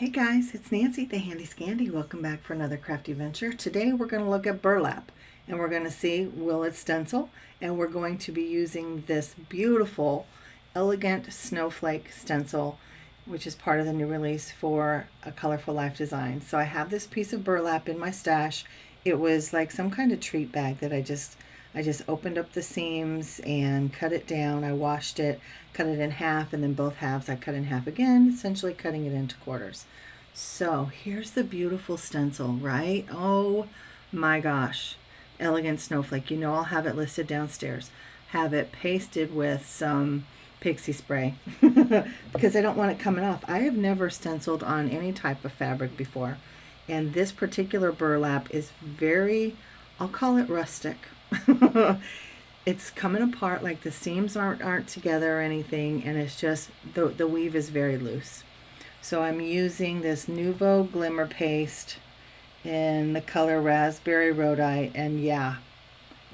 Hey guys, it's Nancy, the Handy Scandy. Welcome back for another crafty venture. Today we're going to look at burlap and we're going to see will it stencil, and we're going to be using this beautiful, elegant snowflake stencil, which is part of the new release for A Colorful Life design. So I have this piece of burlap in my stash. It was like some kind of treat bag that I just opened up the seams and cut it down. I washed it, cut it in half, and then both halves I cut in half again, essentially cutting it into quarters. So here's the beautiful stencil, right? Oh my gosh. Elegant snowflake. You know I'll have it listed downstairs. Have it pasted with some pixie spray because I don't want it coming off. I have never stenciled on any type of fabric before, and this particular burlap is very, I'll call it rustic. It's coming apart, like the seams aren't together or anything, and it's just the weave is very loose. So I'm using this Nouveau Glimmer paste in the color Raspberry Rhodite, and yeah,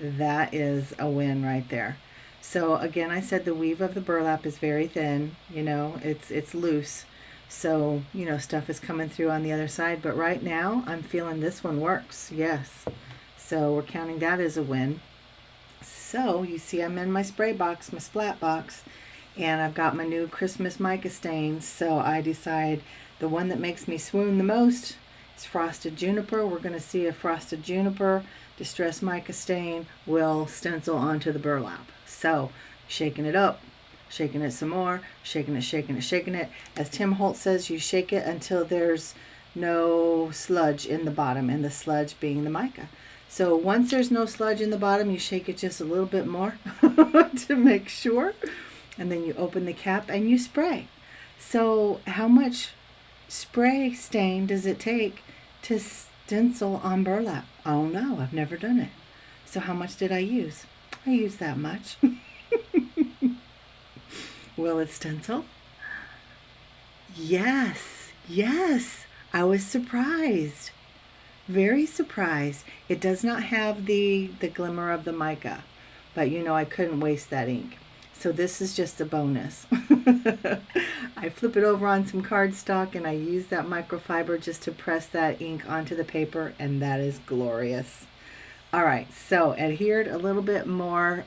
that is a win right there. So again, I said the weave of the burlap is very thin, you know, it's loose. So, you know, stuff is coming through on the other side, but right now I'm feeling this one works. Yes. So we're counting that as a win. So you see I'm in my spray box, my splat box, and I've got my new Christmas mica stains. So I decide the one that makes me swoon the most is Frosted Juniper. We're going to see if Frosted Juniper Distress Mica Stain will stencil onto the burlap. So shaking it up, shaking it some more, shaking it, shaking it, shaking it. As Tim Holt says, you shake it until there's no sludge in the bottom, and the sludge being the mica. So once there's no sludge in the bottom, you shake it just a little bit more to make sure. And then you open the cap and you spray. So how much spray stain does it take to stencil on burlap? Oh no, I've never done it. So how much did I use? I used that much. Will it stencil? Yes, yes. I was surprised. Very surprised. It does not have the glimmer of the mica, but you know I couldn't waste that ink. So this is just a bonus. I flip it over on some cardstock and I use that microfiber just to press that ink onto the paper, and that is glorious. All right, so adhered a little bit more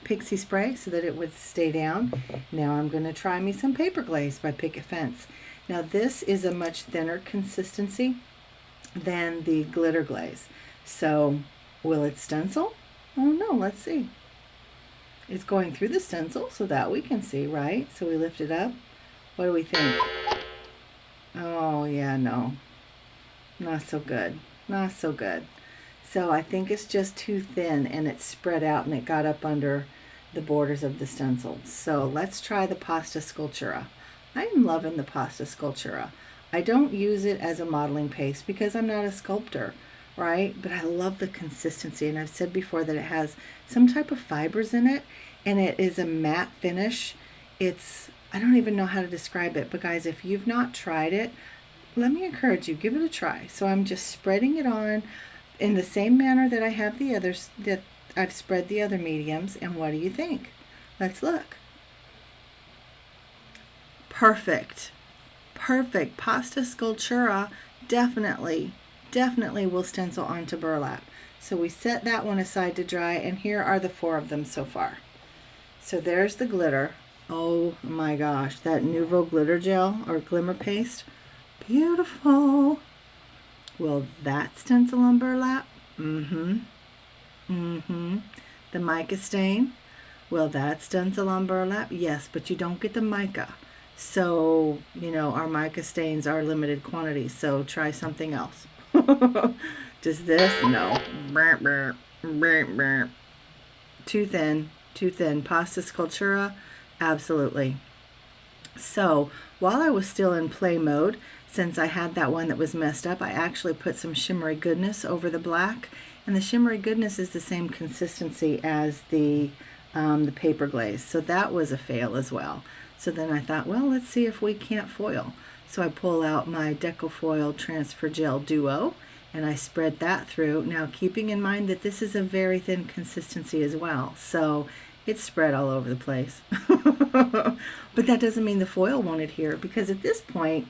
pixie spray so that it would stay down. Now I'm going to try me some paper glaze by Picket Fence. Now this is a much thinner consistency than the glitter glaze. So will it stencil? Oh no, let's see. It's going through the stencil so that we can see, right? So we lift it up. What do we think? Oh yeah, no. Not so good. Not so good. So I think it's just too thin and it's spread out and it got up under the borders of the stencil. So let's try the Pasta Sculptura. I am loving the Pasta Sculptura. I don't use it as a modeling paste because I'm not a sculptor, right? But I love the consistency, and I've said before that it has some type of fibers in it, and it is a matte finish. I don't even know how to describe it, but guys, if you've not tried it, let me encourage you, give it a try. So I'm just spreading it on in the same manner that I have the others, that I've spread the other mediums, and what do you think? Let's look. Perfect. Perfect. Pasta Sculptura definitely will stencil onto burlap. So we set that one aside to dry, and here are the 4 of them so far. So there's the glitter. Oh my gosh, that Nouveau glitter gel or glimmer paste. Beautiful. Will that stencil on burlap? The mica stain. Will that stencil on burlap? Yes, but you don't get the mica. So, you know, our mica stains are limited quantity, so try something else. Does this? No. Too thin, too thin. Pasta Sculptura? Absolutely. So, while I was still in play mode, since I had that one that was messed up, I actually put some Shimmery Goodness over the black, and the Shimmery Goodness is the same consistency as the paper glaze. So that was a fail as well. So then I thought, well, let's see if we can't foil. So I pull out my Decofoil Transfer Gel Duo and I spread that through. Now keeping in mind that this is a very thin consistency as well, so it's spread all over the place. But that doesn't mean the foil won't adhere, because at this point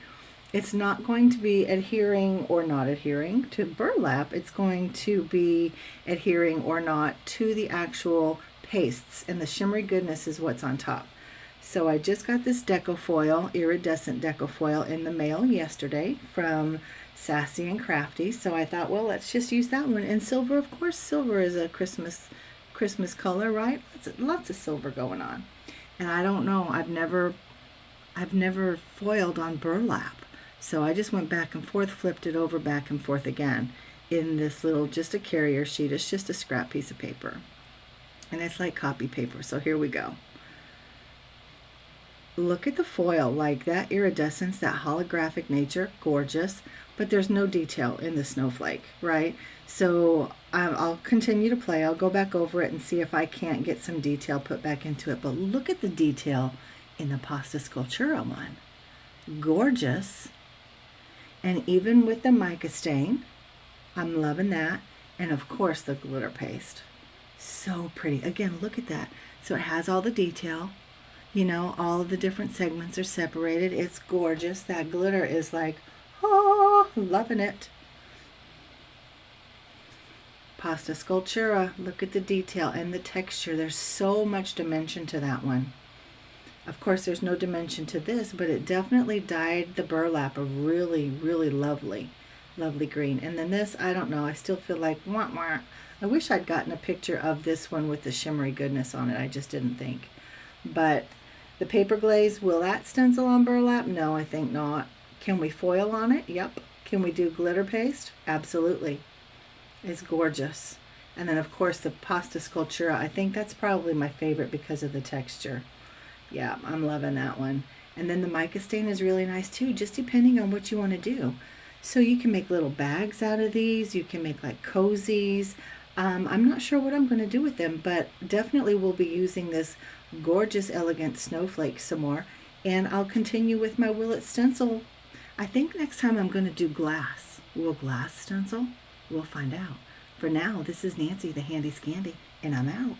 it's not going to be adhering or not adhering to burlap. It's going to be adhering or not to the actual pastes, and the shimmery goodness is what's on top. So I just got this deco foil, iridescent deco foil, in the mail yesterday from Sassy and Crafty. So I thought, well, let's just use that one. And silver, of course, silver is a Christmas color, right? Lots of silver going on. And I don't know, I've never foiled on burlap. So I just went back and forth, flipped it over back and forth again in this little, just a carrier sheet. It's just a scrap piece of paper. And it's like copy paper. So here we go. Look at the foil, like that iridescence, that holographic nature, gorgeous, but there's no detail in the snowflake, right? So I'll continue to play. I'll go back over it and see if I can't get some detail put back into it. But look at the detail in the Pasta Sculptura one. Gorgeous. And even with the mica stain, I'm loving that. And of course the glitter paste. So pretty. Again, look at that. So it has all the detail. You know, all of the different segments are separated. It's gorgeous. That glitter is like, oh, loving it. Pasta Sculptura, look at the detail and the texture. There's so much dimension to that one. Of course, there's no dimension to this, but it definitely dyed the burlap a really, really lovely green. And then this, I don't know, I still feel like, wah, wah. I wish I'd gotten a picture of this one with the shimmery goodness on it. I just didn't think. But the paper glaze, will that stencil on burlap? No, I think not. Can we foil on it? Yep. Can we do glitter paste? Absolutely. It's gorgeous. And then, of course, the Pasta Sculptura, I think that's probably my favorite because of the texture. Yeah, I'm loving that one. And then the mica stain is really nice too, just depending on what you want to do. So you can make little bags out of these. You can make like cozies. I'm not sure what I'm going to do with them, but definitely we'll be using this gorgeous, elegant snowflake some more. And I'll continue with my Will It stencil. I think next time I'm going to do glass. Will glass stencil? We'll find out. For now, this is Nancy, the Handy Scandy, and I'm out.